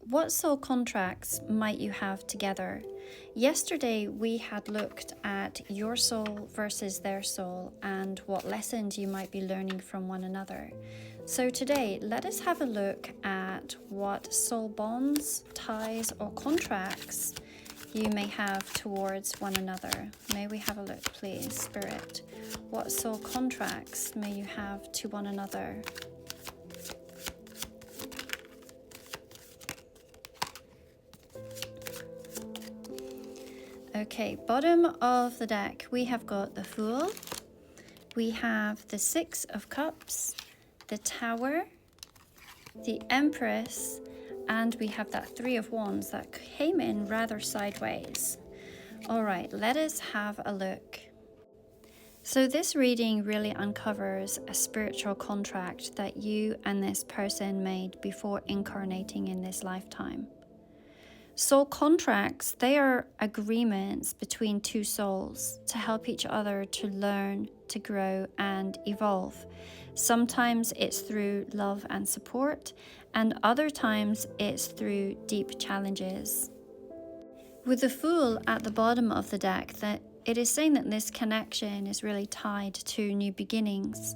What soul contracts might you have together? Yesterday we had looked at your soul versus their soul and what lessons you might be learning from one another. So today let us have a look at what soul bonds, ties or contracts you may have towards one another. May we have a look, please, Spirit? What soul contracts may you have to one another? Okay, bottom of the deck, we have got the Fool, we have the Six of Cups, the Tower, the Empress, and we have that Three of Wands that came in rather sideways. All right, let us have a look. So this reading really uncovers a spiritual contract that you and this person made before incarnating in this lifetime. Soul contracts, they are agreements between two souls to help each other to learn, to grow and evolve. Sometimes it's through love and support, and other times it's through deep challenges. With the Fool at the bottom of the deck, that it is saying that this connection is really tied to new beginnings,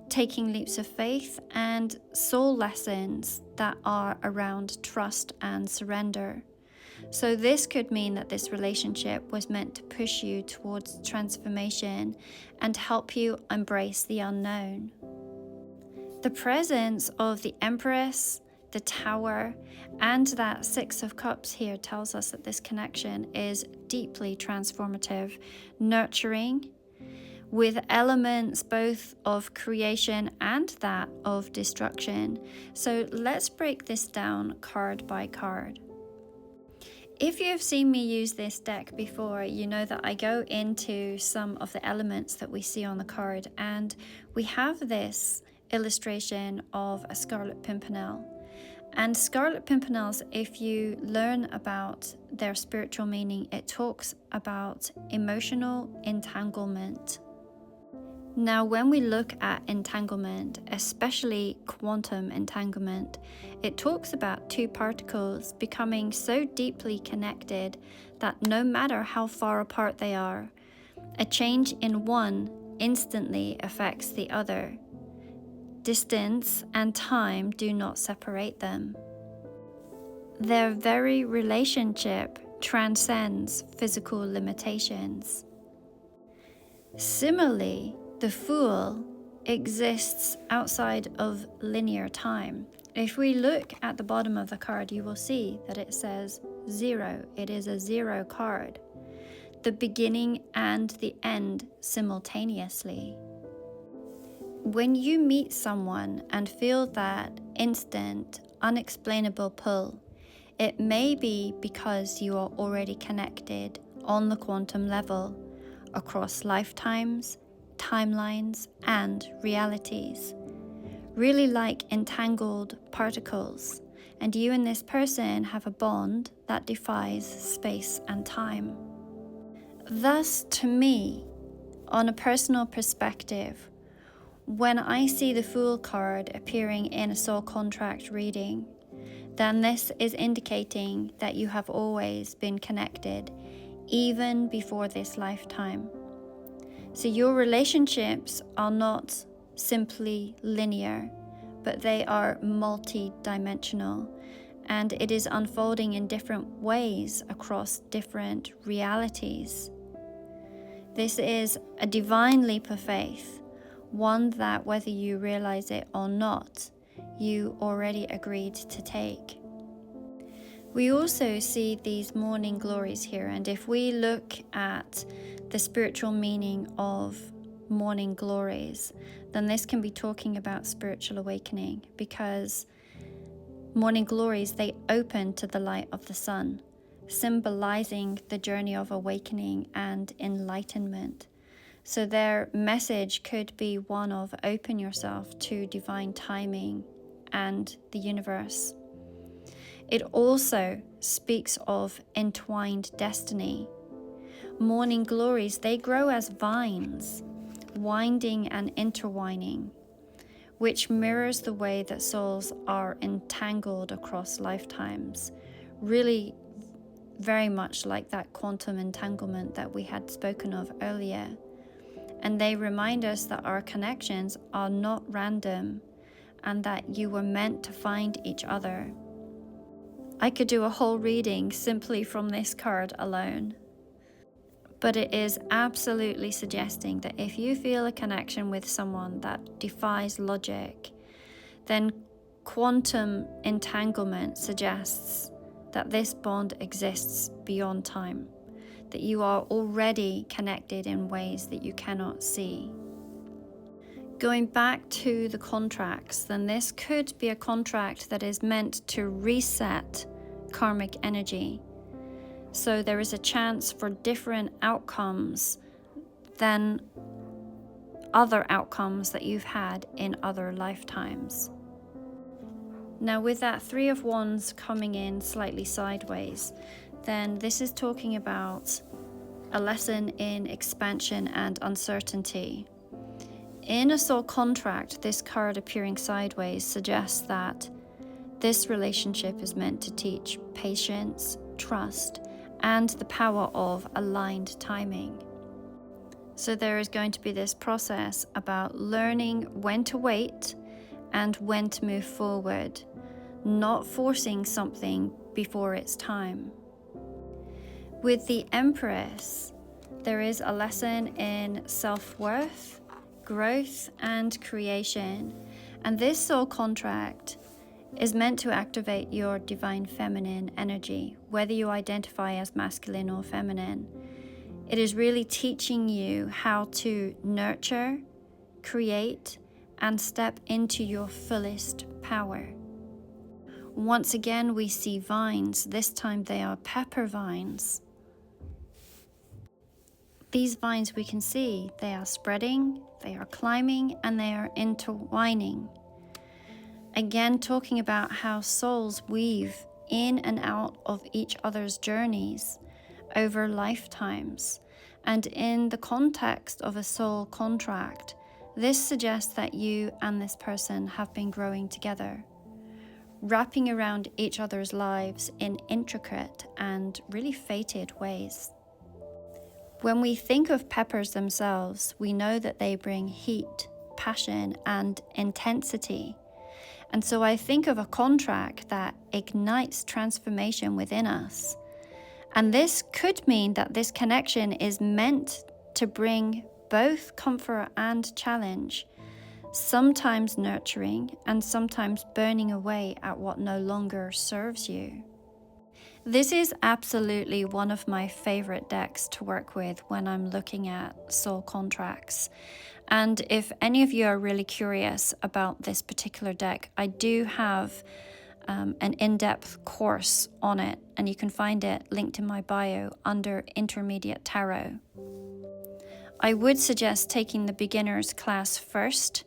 taking leaps of faith and soul lessons that are around trust and surrender. So this could mean that this relationship was meant to push you towards transformation and help you embrace the unknown. The presence of the Empress, the Tower, and that Six of Cups here tells us that this connection is deeply transformative, nurturing, with elements both of creation and that of destruction. So let's break this down card by card. If you have seen me use this deck before, you know that I go into some of the elements that we see on the card, and we have this illustration of a Scarlet Pimpernel. And Scarlet Pimpernels, if you learn about their spiritual meaning, it talks about emotional entanglement. Now, when we look at entanglement, especially quantum entanglement, it talks about two particles becoming so deeply connected that no matter how far apart they are, a change in one instantly affects the other. Distance and time do not separate them. Their very relationship transcends physical limitations. Similarly, the Fool exists outside of linear time. If we look at the bottom of the card, you will see that it says 0. It is a 0 card. The beginning and the end simultaneously. When you meet someone and feel that instant, unexplainable pull, it may be because you are already connected on the quantum level across lifetimes, timelines, and realities, really like entangled particles, and you and this person have a bond that defies space and time. Thus, to me, on a personal perspective, when I see the Fool card appearing in a soul contract reading, then this is indicating that you have always been connected, even before this lifetime. So your relationships are not simply linear, but they are multi-dimensional, and it is unfolding in different ways across different realities. This is a divine leap of faith, one that, whether you realize it or not, you already agreed to take. We also see these morning glories here, and if we look at the spiritual meaning of morning glories, then this can be talking about spiritual awakening, because morning glories, they open to the light of the sun, symbolizing the journey of awakening and enlightenment. So their message could be one of open yourself to divine timing and the universe. It also speaks of entwined destiny. Morning glories, they grow as vines, winding and intertwining, which mirrors the way that souls are entangled across lifetimes, really very much like that quantum entanglement that we had spoken of earlier. And they remind us that our connections are not random and that you were meant to find each other. I could do a whole reading simply from this card alone, but it is absolutely suggesting that if you feel a connection with someone that defies logic, then quantum entanglement suggests that this bond exists beyond time, that you are already connected in ways that you cannot see. Going back to the contracts, then this could be a contract that is meant to reset karmic energy. So there is a chance for different outcomes than other outcomes that you've had in other lifetimes. Now, with that Three of Wands coming in slightly sideways, then this is talking about a lesson in expansion and uncertainty. In a soul contract, this card appearing sideways suggests that this relationship is meant to teach patience, trust, and the power of aligned timing. So there is going to be this process about learning when to wait and when to move forward, not forcing something before it's time. With the Empress, there is a lesson in self-worth, growth, and creation. And this soul contract is meant to activate your divine feminine energy, whether you identify as masculine or feminine. It is really teaching you how to nurture, create, and step into your fullest power. Once again, we see vines. This time they are pepper vines. These vines, we can see they are spreading, they are climbing, and they are intertwining. Again, talking about how souls weave in and out of each other's journeys over lifetimes. And in the context of a soul contract, this suggests that you and this person have been growing together, wrapping around each other's lives in intricate and really fated ways. When we think of peppers themselves, we know that they bring heat, passion, and intensity. And so I think of a contract that ignites transformation within us. And this could mean that this connection is meant to bring both comfort and challenge, sometimes nurturing and sometimes burning away at what no longer serves you. This is absolutely one of my favorite decks to work with when I'm looking at soul contracts. And if any of you are really curious about this particular deck, I do have an in-depth course on it, and you can find it linked in my bio under Intermediate Tarot. I would suggest taking the beginner's class first,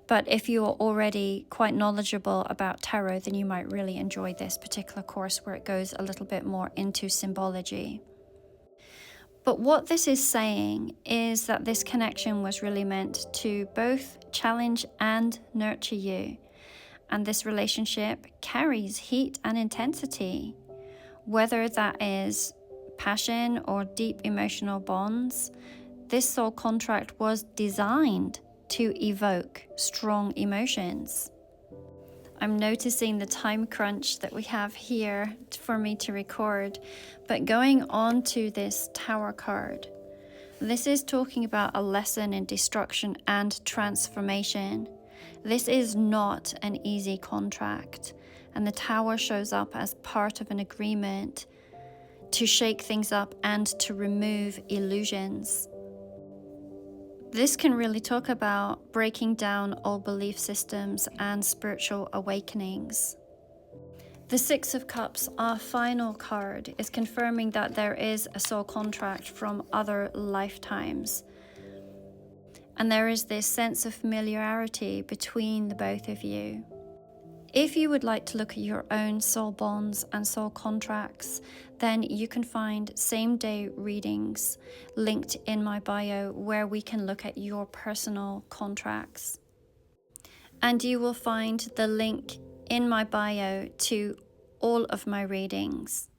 but if you are already quite knowledgeable about tarot, then you might really enjoy this particular course where it goes a little bit more into symbology. But what this is saying is that this connection was really meant to both challenge and nurture you. And this relationship carries heat and intensity, whether that is passion or deep emotional bonds. This soul contract was designed to evoke strong emotions. I'm noticing the time crunch that we have here for me to record, but going on to this Tower card, this is talking about a lesson in destruction and transformation. This is not an easy contract, and the Tower shows up as part of an agreement to shake things up and to remove illusions. This can really talk about breaking down old belief systems and spiritual awakenings. The Six of Cups, our final card, is confirming that there is a soul contract from other lifetimes. And there is this sense of familiarity between the both of you. If you would like to look at your own soul bonds and soul contracts, then you can find same-day readings linked in my bio where we can look at your personal contracts. and you will find the link in my bio to all of my readings.